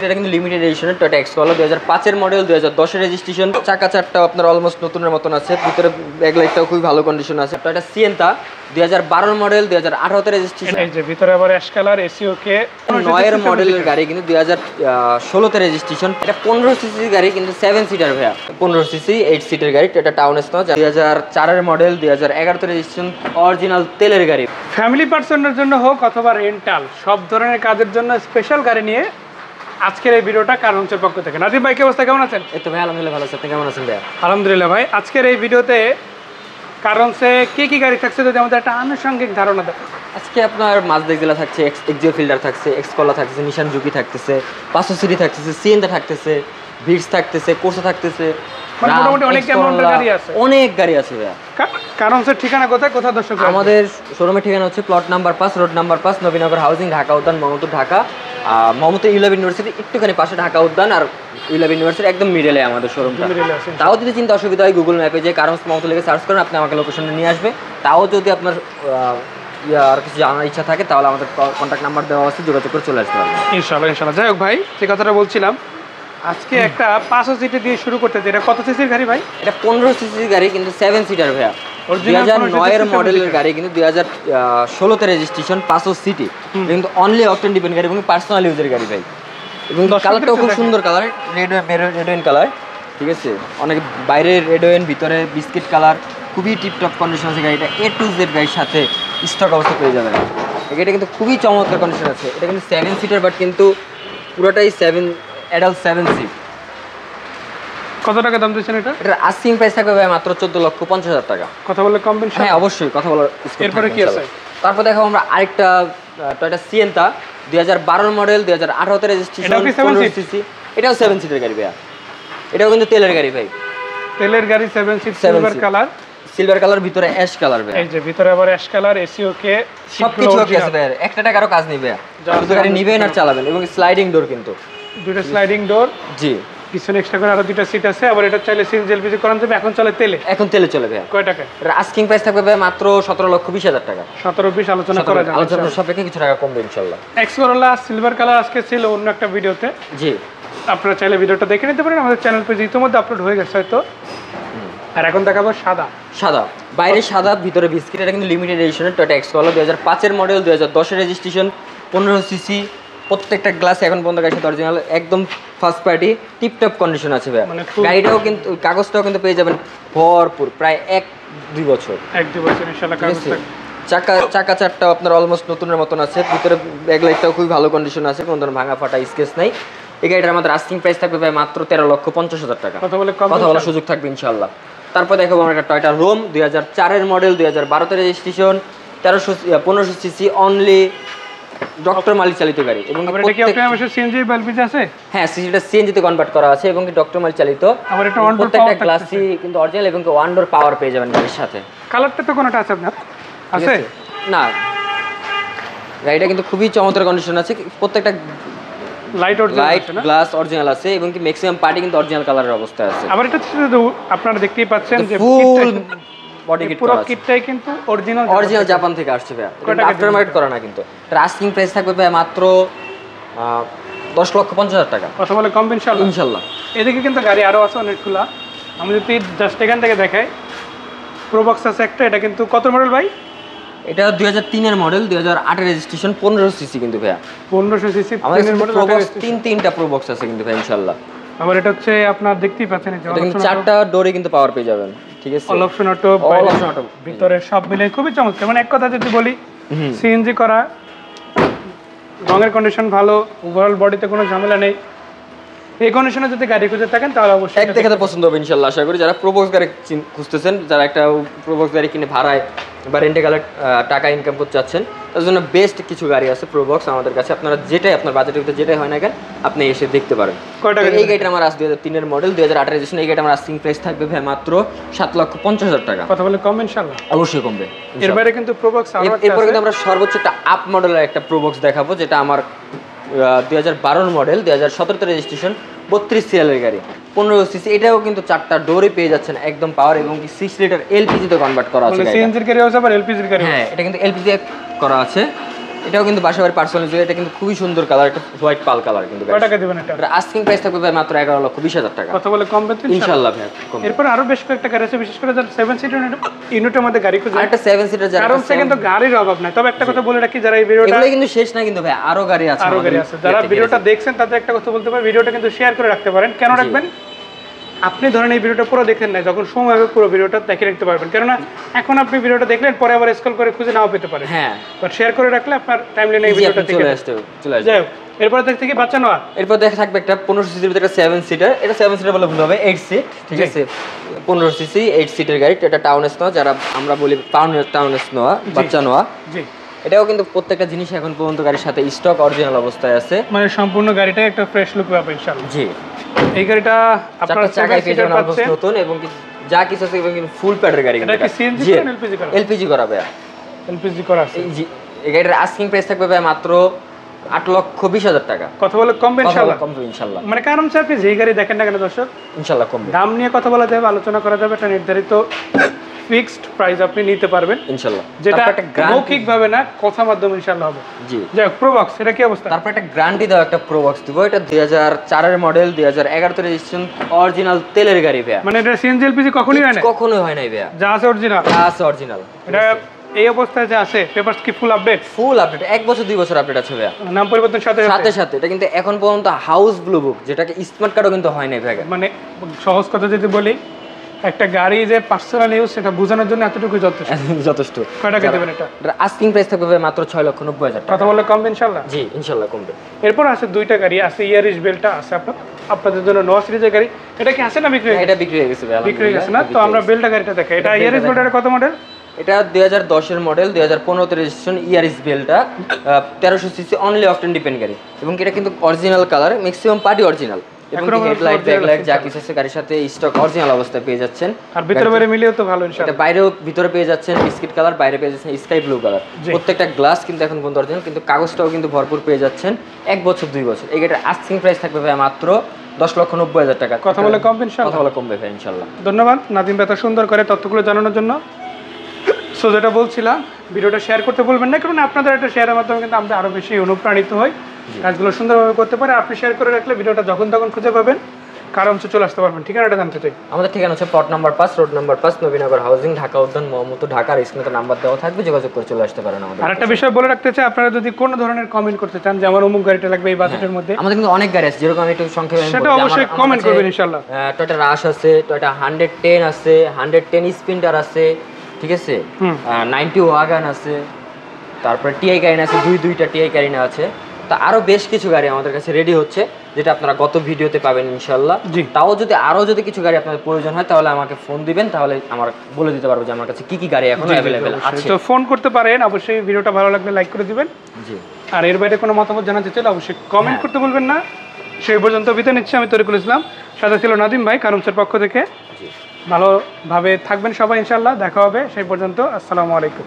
এটা কিন্তু limited এডিশনের Toyota এক্সকোলা 2005 এর মডেল 2010 এর রেজিস্ট্রেশন। চাকা চারটাও আপনার অলমোস্ট নতুনের মতন আছে, ভিতরে ব্যাকলাইটটাও খুবই ভালো কন্ডিশন আছে। টয়োটা সিয়েন্তা 2012 এর মডেল 2018 তে রেজিস্ট্রেশন। এই যে ভিতরে আবার অ্যাশ কালার এসি ওকে 9 এর মডেলের গাড়ি কিন্তু 2016 তে রেজিস্ট্রেশন। এটা 15 সিসি গাড়ি কিন্তু 7 সিটার ভাইয়া, 15 সিসি 8 সিটার গাড়ি। টয়োটা টাউন এসনো 2004 এর মডেল 2011 তে রেজিস্ট্রেশন, অরিজিনাল তেলের গাড়ি। ফ্যামিলি পার্সনের জন্য হোক অথবা রেন্টাল, সব ধরনের কাজের জন্য স্পেশাল গাড়ি নিয়ে আজকের এই ভিডিওটা কারণের পক্ষ থেকে। নাজিম ভাই, কি অবস্থা, কেমন আছেন? এই তো ভাই আলহামদুলিল্লাহ ভালো আছি, আপনি কেমন আছেন ভাই? আলহামদুলিল্লাহ ভাই। আজকের এই ভিডিওতে কারণে কি গাড়ি থাকছে যদি আমাদের একটা আনুষঙ্গিক ধারণা দেয়। আজকে আপনার মাজদা এক্সেলা থাকছে, এক্সিও ফিল্ডার থাকছে, এক্সকোলা থাকছে, নিশান জুকি থাকতেছে, 500 সিরি থাকতেছে, সিয়েন্তা থাকতেছে, ভিটস থাকতেছে, কোর্সা থাকতেছে, মানে মোটামুটি অনেক অ্যামাউন্টের গাড়ি আছে। অনেক গাড়ি আছে ভাইয়া। কারণের ঠিকানা কোথায় দর্শক? আমাদের শোরুমের ঠিকানা হচ্ছে plot number 5, road number 5, Nabinagar housing, Dhaka উদ্যান, মোহাম্মদপুর, ঢাকা। মোহাম্মদপুর ইউলাভ ইউনিভার্সিটি একটুখানি পাশে ঢাকা উদ্যান, আর ইউলাভ ইউনিভার্সিটি একদম মিডলে আমাদের শোরুমটা। তাও যদি চিন্তা অসুবিধা হয় গুগল ম্যাপে যে কারণ মোহাম্মদপুর লিখে সার্চ করেন, আপনি আমাকে লোকেশনে নিয়ে আসবে। তাও যদি আপনার আর কিছু জানার ইচ্ছা থাকে তাহলে আমাদের কন্ট্যাক্ট নাম্বার দেওয়া আছে, যোগাযোগ করে চলে আসতে পারবেন ইনশাআল্লাহ ইনশাআল্লাহ। যাই হোক ভাই, যে কথাটা বলছিলাম, আজকে একটা 500 সিটি দিয়ে শুরু করতে। এটা কত সিসির গাড়ি ভাই? এটা 15 সিসির গাড়ি কিন্তু 7 সিটার ভাইয়া। 2009 এর মডেলের গাড়ি কিন্তু 2016 তে রেজিস্ট্রেশন, 500 সিটি কিন্তু অনলি অকটেন ডিপেন্ড গাড়ি এবং পার্সোনাল ইউজের গাড়ি ভাই। এবং কালারটাও খুব সুন্দর কালার, রেড ওয়াইন কালার, ঠিক আছে। অনেক বাইরে রেড ওয়াইন, ভিতরে বিস্কিট কালার, খুবই টিপটপ কন্ডিশন আছে গাড়িটা। A to Z গাড়ির সাথে স্টক অবস্থা পেয়ে যাবেন। এটা কিন্তু খুবই চমৎকার কন্ডিশন আছে। এটা কিন্তু 7 সিটার, বাট কিন্তু পুরোটাই 7 অ্যাডাল্ট 7 সিট। কত টাকা দাম দিচ্ছেন এটা? এটার আস্কিং প্রাইস থাকবে ভাই মাত্র 14,50,000 টাকা। কথা বলে কম বেশি? হ্যাঁ অবশ্যই কথা বলার। এরপরে কি আছে? তারপর দেখো আমরা আরেকটা টয়োটা সিয়েন্তা 2012 মডেল 2018 তে রেজিস্ট্রেশন, 15 সিসি। এটাও 7 সিটার গাড়ি ভাইয়া। এটাও কিন্তু তেলের গাড়ি ভাই, তেলের গাড়ি, 7 সিট, সিলভার কালার, ভিতরে অ্যাশ কালার ভাই। এই যে ভিতরে আবার অ্যাশ কালার এসি ওকে, সবকিছু ওকে আছে ভাই। একটা টাকারও কাজ নেই ভাইয়া, শুধু গাড়ি নিবেন আর চালাবেন। এবং স্লাইডিং ডোর কিন্তু, দুটো স্লাইডিং ডোর। জি, পিছনে এক্সট্রা করে আরো দুটো সিট আছে। আবার এটা চাইলে সিএনজি এলপিজি করান যাবে। এখন চলে তেলে, এখন তেলে চলে ভাইয়া। কয় টাকা? এর আস্কিং প্রাইস থাকবে ভাই মাত্র 17,20,000 টাকা। 17-20 আলোচনা করা যাবে, আলোচনা সাপেক্ষে কিছু টাকা কমবে ইনশাআল্লাহ। এক্সকোলা সিলভার কালার আজকে ছিল অন্য একটা ভিডিওতে। জি, আপনারা চাইলে ভিডিওটা দেখে নিতে পারেন, আমাদের চ্যানেল পেজে ইতিমধ্যে আপলোড হয়ে গেছে হয়তো। আর এখন দেখাবো সাদা, বাইরে সাদা, ভিতরে বিস্কিট। এটা কিন্তু লিমিটেড এডিশনের টয়োটা এক্সকোলা 2005 এর মডেল 2010 এর রেজিস্ট্রেশন, 15 সিসি। প্রত্যেকটা গ্লাস এখন পর্যন্ত গাড়ির সাথে অরিজিনাল, একদম ফার্স্ট পার্টি, টিপটপ কন্ডিশন আছে ভাই। গাড়িটাও কিন্তু কাগজটাও কিন্তু পেয়ে যাবেন ভরপুর, প্রায় 1-2 বছর, 1-2 বছর ইনশাআল্লাহ কাগজ থাকবে। চাকা চারটাও আপনার অলমোস্ট নতুনের মতন আছে, ভিতরে ব্যাকলাইটটাও খুবই ভালো কন্ডিশন আছে, কোনো ধরনের ভাঙা ফাটা স্কেচ নাই। এই গাড়িটার আমাদের আস্কিং প্রাইস থাকবে ভাই মাত্র 13,50,000 টাকা। কথা বলার সুযোগ থাকবে ইনশাআল্লাহ। তারপর দেখাবো আমরা একটা টয়োটা রোম 2004 এর মডেল 2012 তে রেজিস্ট্রেশন, 1500 সিসি, অনলি ডক্টর মালিক চালিত গাড়ি। এবং এটা কি আপনার পাশে সিএনজি বা এলপিজি আছে? হ্যাঁ, সিসিটা সিএনজি তে কনভার্ট করা আছে এবং ডক্টর মালিক চালিত। আবার এটা ওয়ান ডোর প্রত্যেকটা গ্লাসই কিন্তু অরিজিনাল এবং ওয়ান ডোর পাওয়ার পেয়ে যাবেন গাড়ির সাথে। কালারটা তো কোনটা আছে আপনার? আছে না, গাড়িটা কিন্তু খুবই চমৎকার কন্ডিশন আছে। প্রত্যেকটা লাইট গ্লাস অরিজিনাল আছে এবং কি ম্যাক্সিমাম পার্টি কিন্তু অরিজিনাল কালারের অবস্থায় আছে। আবার এটা আপনারা দেখতেই পাচ্ছেন যে ফুল বডি কিট পুরো কিটটাই কিন্তু অরিজিনাল জাপান থেকে আসছে ভাই, এটা আফটার মার্কেট করা না কিন্তু। এর আস্কিং প্রাইস থাকবে ভাই মাত্র 10,50,000 টাকা। কথা বলে কম ইনশাআল্লাহ। এদিকে কিন্তু গাড়ি আরো আছে অনেকগুলা। আমি যদি জাস্ট এখান থেকে দেখাই, প্রোবক্স আছে একটা। এটা কিন্তু কত মডেল ভাই? এটা 2003 এর মডেল 2008 এর রেজিস্ট্রেশন, 15 সিসি কিন্তু ভাইয়া। 1500 সিসি আমাদের প্রোবক্স তিনটা প্রোবক্স আছে কিন্তু ভাই ইনশাআল্লাহ। আবার এটা হচ্ছে আপনার দেখতেই পাচ্ছেন এই যে এটা কিন্তু চারটা ডোরে কিন্তু পাওয়ার পেয়ে যাবেন, ঠিক আছে। অল অপশন অটো, ভিতরে সব মিলে খুবই চমৎকার। মানে এক কথা যদি বলি, সিএনজি করা, রঙের কন্ডিশন ভালো, ওভারঅল বডিতে কোনো ঝামেলা নেই। এই কন্ডিশনে যদি গাড়ি খুঁজে থাকেন তাহলে অবশ্যই এক দেখাতে পছন্দ হবে ইনশাআল্লাহ। আশা করি যারা প্রোবক্স গাড়ি খুঁজতেছেন, যারা একটা প্রোবক্স গাড়ি কিনে ভাড়ায় বা রেন্টে গেলে টাকা ইনকাম করতে চাচ্ছেন, তার জন্য বেস্ট কিছু গাড়ি আছে প্রোবক্স আমাদের কাছে। আপনারা যেটাই আপনার বাজেটের ভিতরে যেটাই হয় না কেন আপনি এসে দেখতে পারেন। এই গাড়িটা আমার 2003 এর মডেল 2008 রেজিস্ট্রেশন। এই গাড়িটা আমার আস্কিং প্রাইস থাকবে ভাই মাত্র 7,50,000 টাকা। কথা বলে কম ইনশাআল্লাহ, অবশ্যই কমবে। এর বাইরে কিন্তু প্রোবক্স এরপর কিন্তু আমরা সর্বোচ্চ একটা আপ মডেলের একটা প্রোবক্স দেখাবো, যেটা আমার 2012 মডেল 2017 তে রেজিস্ট্রেশন, 32 সিরিয়ালের গাড়ি, 15 সিসি। এটাও কিন্তু চারটা ডোরে পেয়ে যাচ্ছেন একদম পাওয়ার এবং কি 6 লিটার এলপিজি তে কনভার্ট করা আছে। সিএনজির গাড়ি আছে আবার এলপিজির গাড়ি। হ্যাঁ, এটা কিন্তু এলপিজি করা আছে। এটাও কিন্তু বাসাবাড়ি পার্সোনাল ইউজ, এটা কিন্তু খুবই সুন্দর কালার, এটা হোয়াইট পাল কালার কিন্তু। কয় টাকা দিবেন এটা? এটা আস্কিং প্রাইস থাকবে ভাই মাত্র 11,20,000 টাকা। কথা বলে কম বেতন ইনশাআল্লাহ ভাই কম। এরপর আরো বেশ কয়েকটা গাড়ি আছে, বিশেষ করে যারা 7 সিটার ইউনিটের মধ্যে গাড়ি খুঁজে, আরেকটা 7 সিটার যারা কারণ সেকেন্ড তো গাড়ির অভাব নাই। তবে একটা কথা বলে রাখি, যারা এই ভিডিওটা, এগুলো কিন্তু শেষ না কিন্তু ভাই, আরো গাড়ি আছে, যারা ভিডিওটা দেখছেন তাদের একটা কথা বলতে পারি, ভিডিওটা কিন্তু শেয়ার করে রাখতে পারেন। কেন রাখবেন? আপনি ধরেন এই ভিডিওটা পুরো দেখেন না, যখন সময় হবে পুরো ভিডিওটা দেখে রাখতে পারবেন। কেননা এখন আপনি ভিডিওটা দেখলেন, পরে আবার স্ক্রল করে খুঁজে নাও পেতে পারেন। হ্যাঁ, বাট শেয়ার করে রাখলে আপনার টাইমলাইনে এই ভিডিওটা চলে আসবে। যাই হোক, এরপর থেকে বাচ্চা নেওয়া, এরপর দেখা থাকবে একটা 15 সিসির ভিতরে 7 সিটার। এটা 7 সিটার বলে ভুল হবে, 8 সিট, ঠিক আছে। 15 সিসি 8 সিটের গাড়ি, এটা টাউনেস নেওয়া, যারা আমরা বলি টাউনেস নেওয়া, বাচ্চা নেওয়া। জি, এটাও কিন্তু প্রত্যেকটা জিনিস এখন পর্যন্ত গাড়ির সাথে স্টক অরিজিনাল অবস্থায় আছে, মানে সম্পূর্ণ গাড়িটা একটা ফ্রেশ লুক পাবে ইনশাআল্লাহ। জি, এই গাড়িটা আপনারা চাকায় পেয়ে যাবেন অলমোস্ট নতুন, এবং যা কিছু আছে এবং ফুল প্যাডের গাড়ি। এটা কি সিএনজি না এলপিজি করা? এলপিজি করা ভাই, এলপিজি করা আছে। জি, এই গাড়ির আস্কিং প্রাইস থাকবে ভাই মাত্র 8,20,000 টাকা। কথা বলে কমবে ইনশাআল্লাহ? কমবে ইনশাআল্লাহ। মানে কারণ স্যার আপনি যেই গাড়ি দেখেন না কেন দর্শক, ইনশাআল্লাহ কমবে। দাম নিয়ে কথা বলা যাবে, আলোচনা করা যাবে, একটা নির্ধারিত ফিক্সড প্রাইস আপনি নিতে পারবেন ইনশাআল্লাহ, যেটা মৌখিক ভাবে না, কথা মাধ্যমে ইনশাআল্লাহ হবে। জি, যাক, প্রোবক্স এটা কি অবস্থা? তারপর একটা গ্যারান্টি দাও, একটা প্রোবক্স দিব। এটা 2004 এর মডেল, 2011 তে রেজিস্ট্রেশন, অরিজিনাল তেলের গাড়ি ভাই। মানে এটা সিএনজি এলপিজি কখনোই হয় না? কখনোই হয় নাই ভাই, যা আছে অরিজিনাল, যা আছে অরিজিনাল। এটা এই অবস্থায় যে আছে, পেপারস কি ফুল আপডেট? ফুল আপডেট, 1 বছর 2 বছর আপডেট আছে ভাই। নাম পরিবর্তন সাথে সাথে সাথে এটা কিন্তু এখন পর্যন্ত হাউস ব্লু বুক, যেটাকে স্মার্ট কার্ডও কিন্তু হয় নাই ভাই। মানে সহজ কথা যদি বলি, একটা গাড়ি যে পার্সোনাল ইউজ সেটা বোঝানোর জন্য এতটুকু যথেষ্ট। যথেষ্ট। কয় টাকা দেবেন এটা? এটা আস্কিং প্রাইস থাকবে ভাই মাত্র 6,90,000 টাকা। কথা বলে কমবে ইনশাআল্লাহ? জি, ইনশাআল্লাহ কমবে। এরপর আছে দুইটা গাড়ি আছে, ইয়ারিশ বেলটা আছে আপনাদের জন্য, নোয়া সিরিজের গাড়ি। এটা কি আছে না বিক্রি হয়ে গেছে? এটা বিক্রি হয়ে গেছে ভাই, বিক্রি হয়ে গেছে না? তো আমরা বেলটা গাড়িটা দেখাই। এটা ইয়ারিশ বেলটার কত মডেল? এটা 2010 এর মডেল, 2015 তে রেজিস্ট্রেশন, ইয়ারিস বেলটা, 1300 সিসি, অনলি অকটেন ডিপেন্ড গাড়ি, এবং এটা কিন্তু original colour, maximum party original, এবং হেডলাইট ব্যাকলাইট যা কিছু আছে গাড়ির সাথে স্টক অরিজিনাল অবস্থায় পেয়ে যাচ্ছেন। আর ভিতরে বাইরে মিলিয়েও তো ভালো ইনশাআল্লাহ। এটা বাইরেও ভিতরে পেয়ে যাচ্ছেন বিস্কিট কালার, বাইরে পেয়ে যাচ্ছেন স্কাই ব্লু কালার। প্রত্যেকটা গ্লাস কিন্তু এখন পর্যন্ত অরিজিনাল, কিন্তু কাগজটাও কিন্তু ভরপুর পেয়ে যাচ্ছেন, 1 বছর 2 বছর। এই গাড়ির আস্কিং প্রাইস থাকবে ভাই মাত্র 10,90,000 টাকা। কথা বলে কমবে ইনশাআল্লাহ? কথা বলে কমবে ভাই ইনশাআল্লাহ। ধন্যবাদ নাদিম ভাই এত সুন্দর করে তথ্যগুলো জানানোর জন্য। সো যেটা বলছিলাম, ভিডিওটা শেয়ার করতে বলবেন না, কারণ আপনাদের একটা শেয়ারের মাধ্যমে কিন্তু আমরা আরো বেশি অনুপ্রাণিত হই, কাজগুলো সুন্দরভাবে করতে পারে। আপনি শেয়ার করে রাখলে ভিডিওটা যখন তখন খুঁজে পাবেন, আরামসে চলে আসতে পারবেন। ঠিকানাটা জানতে চাই। আমাদের ঠিকানা হচ্ছে plot number 5, road number 5, Nabinagar housing, Dhaka উদ্যান, মোহাম্মদপুর, ঢাকার। স্ক্রিনে নাম্বার দেওয়া থাকবে, যোগাযোগ করে চলে আসতে পারেন আমাদের। আর একটা বিষয় বলে রাখতে চাই, আপনারা যদি কোনো ধরনের কমেন্ট করতে চান যে আমার অমুক গাড়িটা লাগবে এই বাজেটের মধ্যে, আমাদের কিন্তু অনেক গাড়ি আছে, যেরকম আমি একটু সংক্ষেপে সেটা অবশ্যই কমেন্ট করবেন ইনশাআল্লাহ। টয়োটা রাশ আছে, টয়োটা 110 আছে, 110 স্প্রিন্টার আছে, ঠিক আছে, 90 ওয়াগান আছে, তারপরে টিআই কারিনা আছে, দুইটা টিআই কারিনা আছে। তো আরো বেশ কিছু গাড়ি আমাদের কাছে রেডি হচ্ছে, যেটা আপনারা গত ভিডিওতে পাবেন ইনশাআল্লাহ। তাও যদি কিছু গাড়ি আপনাদের প্রয়োজন হয়, তাহলে আমাকে ফোন দিবেন, তাহলে আমার বলে দিতে পারবো যে আমার কাছে কি কি গাড়ি এখনো অ্যাভেলেবেল আছে। তো ফোন করতে পারেন, অবশ্যই ভিডিওটা ভালো লাগলে লাইক করে দিবেন। জি, আর এর বাইরে কোনো মতামত জানাতে চাইলে অবশ্যই কমেন্ট করতে বলবেন না। সেই পর্যন্ত বিদায় নিচ্ছি, আমি তরিকুল ইসলাম, সাথে ছিল নাদিম ভাই কারুমসের পক্ষ থেকে। ভালোভাবে থাকবেন সবাই ইনশাআল্লাহ, দেখা হবে সেই পর্যন্ত। আসসালামু আলাইকুম।